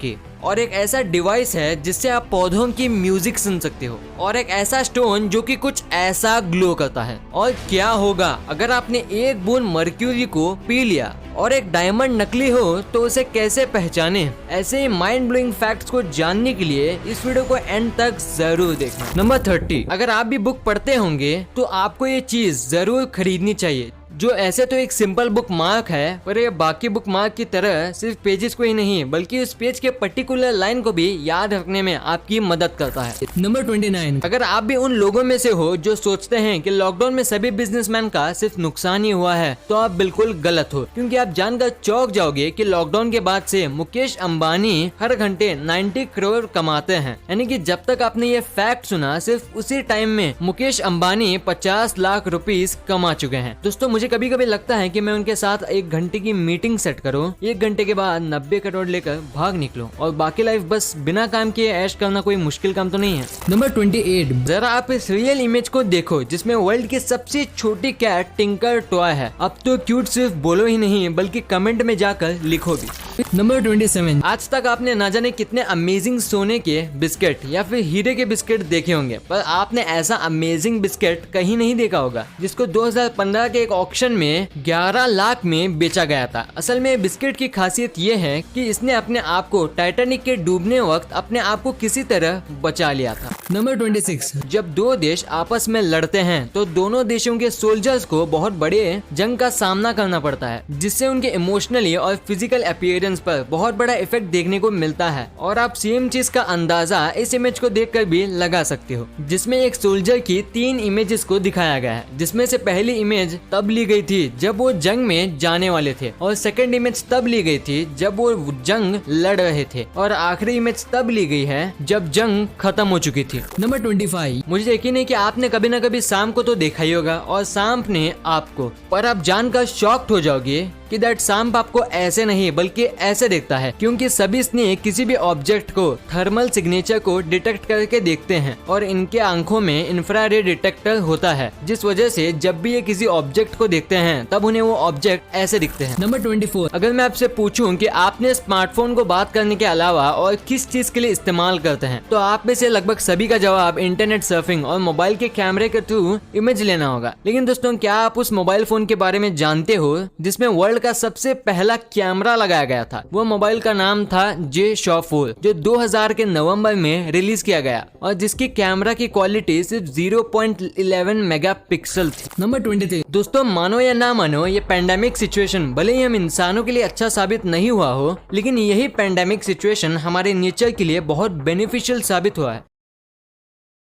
की, और एक ऐसा डिवाइस है जिससे आप पौधों की म्यूजिक सुन सकते हो, और एक ऐसा स्टोन जो कि कुछ ऐसा ग्लो करता है। और क्या होगा अगर आपने एक बूंद मर्क्यूरी को पी लिया और एक डायमंड नकली हो तो उसे कैसे पहचाने? ऐसे ही माइंड ब्लोइंग फैक्ट्स को जानने के लिए इस वीडियो को एंड तक जरूर देखना। नंबर 30, अगर आप भी बुक पढ़ते होंगे तो आपको ये चीज जरूर खरीदनी चाहिए, जो ऐसे तो एक सिंपल बुक मार्क है, पर ये बाकी बुक मार्क की तरह सिर्फ पेजेस को ही नहीं बल्कि उस पेज के पर्टिकुलर लाइन को भी याद रखने में आपकी मदद करता है। नंबर 29, अगर आप भी उन लोगों में से हो जो सोचते हैं कि लॉकडाउन में सभी बिजनेसमैन का सिर्फ नुकसान ही हुआ है, तो आप बिल्कुल गलत हो, क्योंकि आप जानकर चौंक जाओगे कि लॉकडाउन के बाद से मुकेश अंबानी हर घंटे 90 करोड़ कमाते हैं। यानी कि जब तक आपने ये फैक्ट सुना, सिर्फ उसी टाइम में मुकेश अंबानी 50 लाख रुपीस कमा चुके हैं। दोस्तों, मुझे कभी कभी लगता है कि मैं उनके साथ 1 घंटे की मीटिंग सेट करूं, 1 घंटे के बाद 90 करोड़ लेकर भाग निकलूं और बाकी लाइफ बस बिना काम किए ऐश करना कोई मुश्किल काम तो नहीं है। नंबर 28, जरा आप इस रियल इमेज को देखो जिसमें वर्ल्ड की सबसे छोटी कैट टिंकर टॉय है। अब तो क्यूट सिर्फ बोलो ही नहीं बल्कि कमेंट में जाकर लिखो भी। नंबर 27, आज तक आपने ना जाने कितने अमेजिंग सोने के बिस्किट या फिर हीरे के बिस्किट देखे होंगे, पर आपने ऐसा अमेजिंग बिस्किट कहीं नहीं देखा होगा जिसको 2015 के एक ऑक्शन में 11 लाख में बेचा गया था। असल में बिस्किट की खासियत ये है कि इसने अपने आप को टाइटैनिक के डूबने वक्त अपने आप को किसी तरह बचा लिया था। नंबर 26, जब दो देश आपस में लड़ते हैं तो दोनों देशों के सोल्जर्स को बहुत बड़े जंग का सामना करना पड़ता है, जिससे उनके इमोशनली और फिजिकल अपीयरेंस पर बहुत बड़ा इफेक्ट देखने को मिलता है। और आप सेम चीज का अंदाजा इस इमेज को देखकर भी लगा सकते हो, जिसमें एक सोल्जर की 3 इमेजेस को दिखाया गया है, जिसमें से पहली इमेज तब ली गई थी जब वो जंग में जाने वाले थे, और सेकंड इमेज तब ली गई थी जब वो जंग लड़ रहे थे, और आखिरी इमेज तब ली गई है जब जंग खत्म हो चुकी थी। नंबर 25, मुझे यकीन है कि आपने कभी न कभी सांप को तो देखा ही होगा और सांप ने आपको, पर आप जानकर शॉक्ड हो जाओगे कि दैट सांप आपको ऐसे नहीं बल्कि ऐसे देखता है, क्योंकि सभी स्नेक किसी भी ऑब्जेक्ट को थर्मल सिग्नेचर को डिटेक्ट करके देखते हैं, और इनके आंखों में इंफ्रारेड डिटेक्टर होता है, जिस वजह से जब भी ये किसी ऑब्जेक्ट को देखते हैं तब उन्हें वो ऑब्जेक्ट ऐसे दिखते हैं। नंबर 24, अगर मैं आपसे पूछूं कि आपने स्मार्टफोन को बात करने के अलावा और किस चीज के लिए इस्तेमाल करते हैं, तो आप में से लगभग सभी का जवाब इंटरनेट सर्फिंग और मोबाइल के कैमरे के थ्रू इमेज लेना होगा। लेकिन दोस्तों, क्या आप उस मोबाइल फोन के बारे में जानते हो जिसमें वर्ल्ड का सबसे पहला कैमरा लगाया गया था? वो मोबाइल का नाम था J-Show 4, जो 2000 के नवंबर में रिलीज किया गया, और जिसकी कैमरा की क्वालिटी सिर्फ 0.11 मेगापिक्सल थी। नंबर 23, दोस्तों, मानो या ना मानो, ये पेंडेमिक सिचुएशन भले ही हम इंसानों के लिए अच्छा साबित नहीं हुआ हो, लेकिन यही पेंडेमिक सिचुएशन हमारे नेचर के लिए बहुत बेनिफिशियल साबित हुआ है।